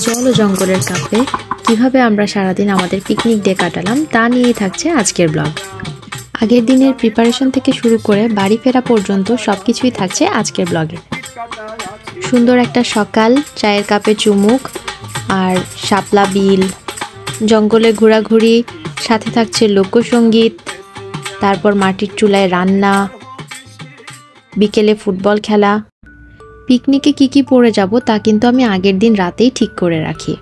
জল ও জঙ্গলের কাপে কিভাবে আমরা সারাদিন আমাদের পিকনিক ডে কাটালাম তা নিয়েই থাকছে আজকের ব্লগ। আগের দিনের প্রিপারেশন থেকে শুরু করে বাড়ি ফেরা পর্যন্ত সবকিছুই থাকছে আজকের ব্লগে। সুন্দর একটা সকাল, চায়ের কাপে চুমুক আর শাপলা বিল, জঙ্গলে ঘোরাঘুরি, সাথে থাকছে লোকসঙ্গীত, তারপর মাটির চুলায় রান্না, বিকেলে ফুটবল খেলা। পিকনিকে কি পরে যাব তা কিন্তু আমি আগের দিন রাতেই ঠিক করে রাখি।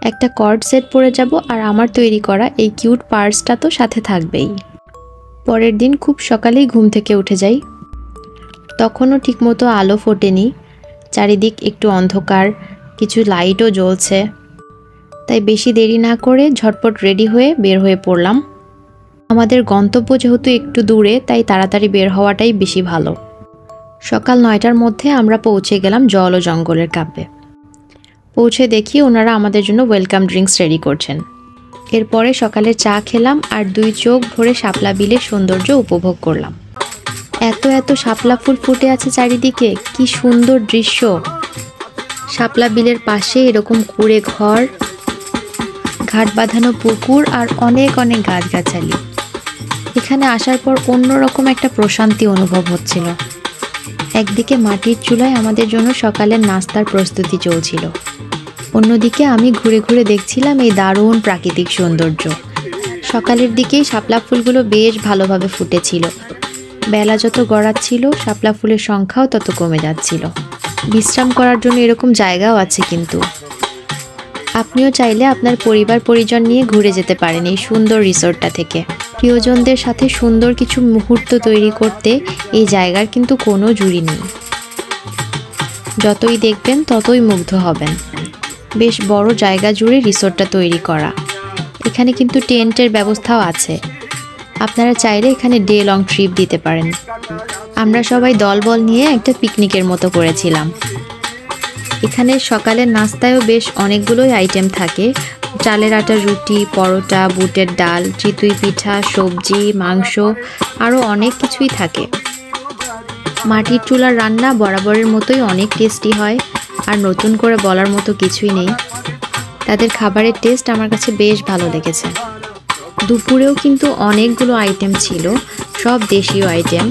একটা কর্ড সেট পরে যাব আর আমার তৈরি করা এই কিউট পার্সটা তো সাথে থাকবেই। পরের দিন খুব সকালেই ঘুম থেকে উঠে যাই। তখনও ঠিকমতো আলো ফোটেনি, চারিদিক একটু অন্ধকার, কিছু লাইটও জ্বলছে। তাই বেশি দেরি না করে ঝটপট রেডি হয়ে বের হয়ে পড়লাম। আমাদের গন্তব্য যেহেতু একটু দূরে, তাই তাড়াতাড়ি বের হওয়াটাই বেশি ভালো। সকাল 9টার মধ্যে আমরা পৌঁছে গেলাম জল ও জঙ্গলের কাপে। পৌঁছে দেখি ওনারা আমাদের জন্য ওয়েলকাম ড্রিঙ্কস রেডি করছেন। এরপরে সকালে চা খেলাম আর 2 চোখ ভরে শাপলা বিলের সৌন্দর্য উপভোগ করলাম। এত শাপলা ফুল ফুটে আছে চারিদিকে, কি সুন্দর দৃশ্য। শাপলা বিলের পাশে এরকম কুড়ে ঘর, ঘাট বাঁধানো পুকুর আর অনেক গাছগাছালি। এখানে আসার পর অন্যরকম একটা প্রশান্তি অনুভব হচ্ছিল। একদিকে মাটির চুলায় আমাদের জন্য সকালের নাস্তার প্রস্তুতি চলছিল, অন্যদিকে আমি ঘুরে ঘুরে দেখছিলাম এই দারুণ প্রাকৃতিক সৌন্দর্য। সকালের দিকেই শাপলা ফুলগুলো বেশ ভালোভাবে ফুটেছিল। বেলা যত গড়াচ্ছিল শাপলা ফুলের সংখ্যাও তত কমে যাচ্ছিল। বিশ্রাম করার জন্য এরকম জায়গাও আছে কিন্তু। আপনিও চাইলে আপনার পরিবার পরিজন নিয়ে ঘুরে যেতে পারেন এই সুন্দর রিসোর্টটা থেকে। প্রিয়জনদের সাথে সুন্দর কিছু মুহূর্ত তৈরি করতে এই জায়গার কিন্তু কোনো জুড়ি নেই। যতই দেখবেন ততই মুগ্ধ হবেন। বেশ বড় জায়গা জুড়ে রিসোর্টটা তৈরি করা। এখানে কিন্তু টেন্টের ব্যবস্থাও আছে। আপনারা চাইলে এখানে ডে লং ট্রিপ দিতে পারেন। আমরা সবাই দলবল নিয়ে একটা পিকনিকের মতো করেছিলাম। এখানে সকালের নাস্তায়ও বেশ অনেকগুলোই আইটেম থাকে। চালের আটার রুটি, পরোটা, বুটের ডাল, চিতই পিঠা, সবজি, মাংস, আরও অনেক কিছুই থাকে। মাটির চুলার রান্না বরাবরের মতোই অনেক টেস্টি হয়, আর নতুন করে বলার মতো কিছুই নেই। তাদের খাবারের টেস্ট আমার কাছে বেশ ভালো লেগেছে। দুপুরেও কিন্তু অনেকগুলো আইটেম ছিল, সব দেশীয় আইটেম।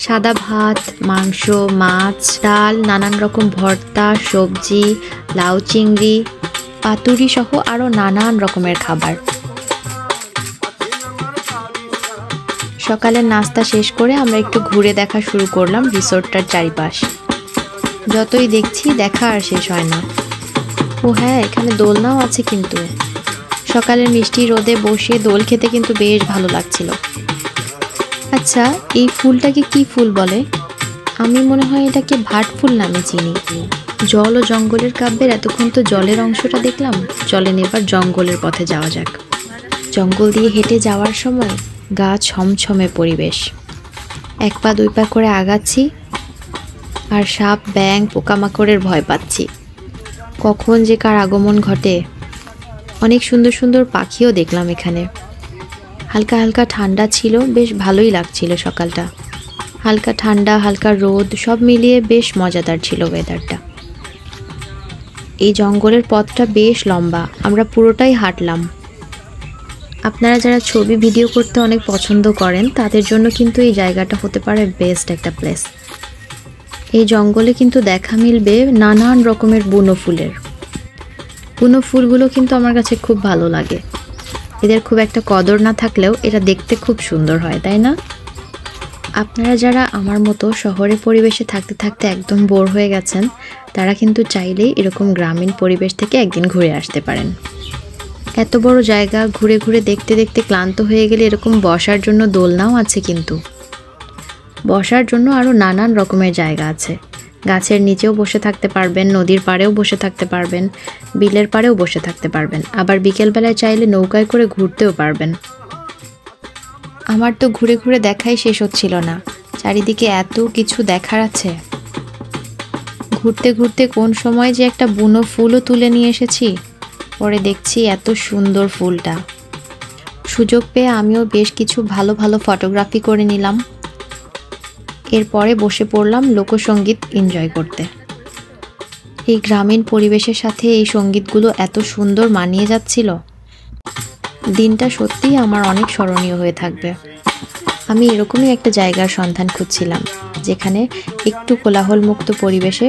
সাদা ভাত, মাংস, মাছ, ডাল, নানান রকম ভর্তা, সবজি, লাউ চিংড়ি, পাতুরি সহ আরও নানান রকমের খাবার। সকালের নাস্তা শেষ করে আমরা একটু ঘুরে দেখা শুরু করলাম রিসোর্টটার চারিপাশ। যতই দেখছি দেখা আর শেষ হয় না। ও হ্যাঁ, এখানে দোলনাও আছে কিন্তু। সকালের মিষ্টি রোদে বসে দোল খেতে কিন্তু বেশ ভালো লাগছিল। আচ্ছা, এই ফুলটাকে কি ফুল বলে? আমি মনে হয় এটাকে ভাট ফুল নামে চিনি। জল ও জঙ্গলের কাব্যের এতক্ষণ তো জলের অংশটা দেখলাম, চলেন এবার জঙ্গলের পথে যাওয়া যাক। জঙ্গল দিয়ে হেঁটে যাওয়ার সময় গা ছমছমে পরিবেশ। 1 পা 2 পা করে আগাচ্ছি আর সাপ, ব্যাঙ, পোকামাকড়ের ভয় পাচ্ছি। কখন যে কার আগমন ঘটে। অনেক সুন্দর পাখিও দেখলাম এখানে। হালকা ঠান্ডা ছিল, বেশ ভালোই লাগছিল সকালটা। হালকা ঠান্ডা, হালকা রোদ, সব মিলিয়ে বেশ মজাদার ছিল ওয়েদারটা। এই জঙ্গলের পথটা বেশ লম্বা, আমরা পুরোটাই হাঁটলাম। আপনারা যারা ছবি ভিডিও করতে অনেক পছন্দ করেন তাদের জন্য কিন্তু এই জায়গাটা হতে পারে বেস্ট একটা প্লেস। এই জঙ্গলে কিন্তু দেখা মিলবে নানান রকমের বুনো ফুলের। বুনো ফুলগুলো কিন্তু আমার কাছে খুব ভালো লাগে। এদের খুব একটা কদর না থাকলেও এটা দেখতে খুব সুন্দর হয়, তাই না? আপনারা যারা আমার মতো শহরের পরিবেশে থাকতে থাকতে একদম বোর হয়ে গেছেন, তারা কিন্তু চাইলেই এরকম গ্রামীণ পরিবেশ থেকে একদিন ঘুরে আসতে পারেন। এত বড় জায়গা ঘুরে ঘুরে দেখতে দেখতে ক্লান্ত হয়ে গেলে এরকম বসার জন্য দোলনাও আছে কিন্তু। বসার জন্য আরও নানান রকমের জায়গা আছে। গাছের নিচেও বসে থাকতে পারবেন, নদীর পাড়েও বসে থাকতে পারবেন, বিলের পাড়েও বসে থাকতে পারবেন, আবার বিকেলবেলায় চাইলে নৌকায় করে ঘুরতেও পারবেন। আমার তো ঘুরে ঘুরে দেখাই শেষ হচ্ছিল না, চারিদিকে এত কিছু দেখার আছে। ঘুরতে ঘুরতে কোন সময় যে একটা বুনো ফুলও তুলে নিয়ে এসেছি, পরে দেখছি এত সুন্দর ফুলটা। সুযোগ পেয়ে আমিও বেশ কিছু ভালো ফটোগ্রাফি করে নিলাম। এরপরে বসে পড়লাম লোকসঙ্গীত এনজয় করতে। এই গ্রামীণ পরিবেশের সাথে এই সঙ্গীতগুলো এত সুন্দর মানিয়ে যাচ্ছিল। দিনটা সত্যিই আমার অনেক স্মরণীয় হয়ে থাকবে। আমি এরকমই একটা জায়গার সন্ধান খুঁজছিলাম যেখানে একটু কোলাহলমুক্ত পরিবেশে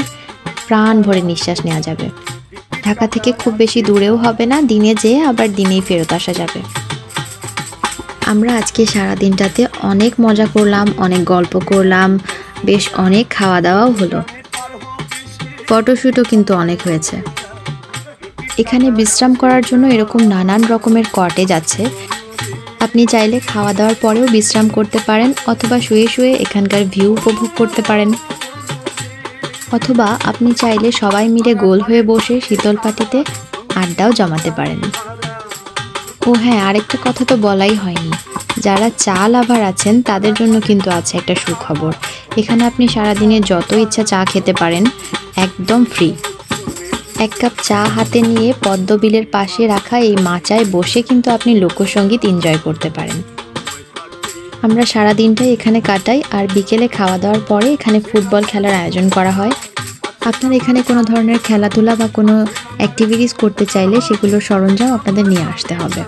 প্রাণ ভরে নিঃশ্বাস নেওয়া যাবে। ঢাকা থেকে খুব বেশি দূরেও হবে না, দিনে যেয়ে আবার দিনেই ফেরত আসা যাবে। আমরা আজকে সারা দিনটাতে অনেক মজা করলাম, অনেক গল্প করলাম, বেশ অনেক খাওয়া দাওয়াও হলো, ফটোশ্যুটও কিন্তু অনেক হয়েছে। এখানে বিশ্রাম করার জন্য এরকম নানান রকমের কটেজ আছে। আপনি চাইলে খাওয়া দাওয়ার পরেও বিশ্রাম করতে পারেন, অথবা শুয়ে শুয়ে এখানকার ভিউ উপভোগ করতে পারেন, অথবা আপনি চাইলে সবাই মিলে গোল হয়ে বসে শীতল পাটিতে আড্ডাও জমাতে পারেন। ও হ্যাঁ, আরেকটা কথা তো বলাই হয়নি, যারা চা লাভার আছেন তাদের জন্য কিন্তু আছে একটা সুখবর। এখানে আপনি সারাদিনে যত ইচ্ছা চা খেতে পারেন, একদম ফ্রি। এক কাপ চা হাতে নিয়ে পদ্মবিলের পাশে রাখা এই মাচায় বসে কিন্তু আপনি লোকসঙ্গীত এনজয় করতে পারেন। আমরা সারা দিনটাই এখানে কাটাই, আর বিকেলে খাওয়া দাওয়ার পরে এখানে ফুটবল খেলার আয়োজন করা হয়। আপনার এখানে কোনো ধরনের খেলাধুলা বা কোনো অ্যাক্টিভিটিস করতে চাইলে সেগুলোর সরঞ্জাম আপনাদের নিয়ে আসতে হবে।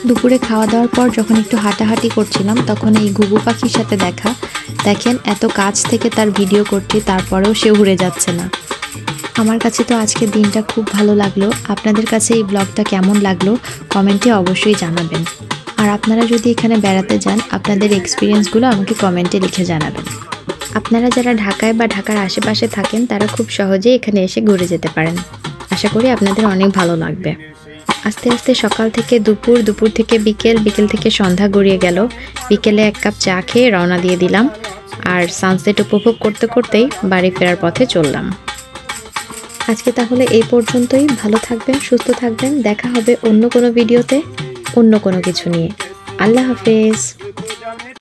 দুপুরে খাওয়া দাওয়ার পর যখন একটু হাঁটাহাঁটি করছিলাম, তখন এই ঘুঘু পাখির সাথে দেখা। দেখেন, এত কাছ থেকে তার ভিডিও করছি, তারপরেও সে উড়ে যাচ্ছে না। আমার কাছে তো আজকের দিনটা খুব ভালো লাগলো। আপনাদের কাছে এই ব্লগটা কেমন লাগলো কমেন্টে অবশ্যই জানাবেন। আর আপনারা যদি এখানে বেড়াতে যান, আপনাদের এক্সপিরিয়েন্সগুলো আমাকে কমেন্টে লিখে জানাবেন। আপনারা যারা ঢাকায় বা ঢাকার আশেপাশে থাকেন তারা খুব সহজেই এখানে এসে ঘুরে যেতে পারেন। আশা করি আপনাদের অনেক ভালো লাগবে। আস্তে আস্তে সকাল থেকে দুপুর, দুপুর থেকে বিকেল, বিকেল থেকে সন্ধ্যা গড়িয়ে গেল। বিকেলে এক কাপ চা খেয়ে রওনা দিয়ে দিলাম, আর সানসেট উপভোগ করতে করতেই বাড়ি ফেরার পথে চললাম। আজকে তাহলে এই পর্যন্তই। ভালো থাকবেন, সুস্থ থাকবেন। দেখা হবে অন্য কোনো ভিডিওতে, অন্য কোনো কিছু নিয়ে। আল্লাহ হাফেজ।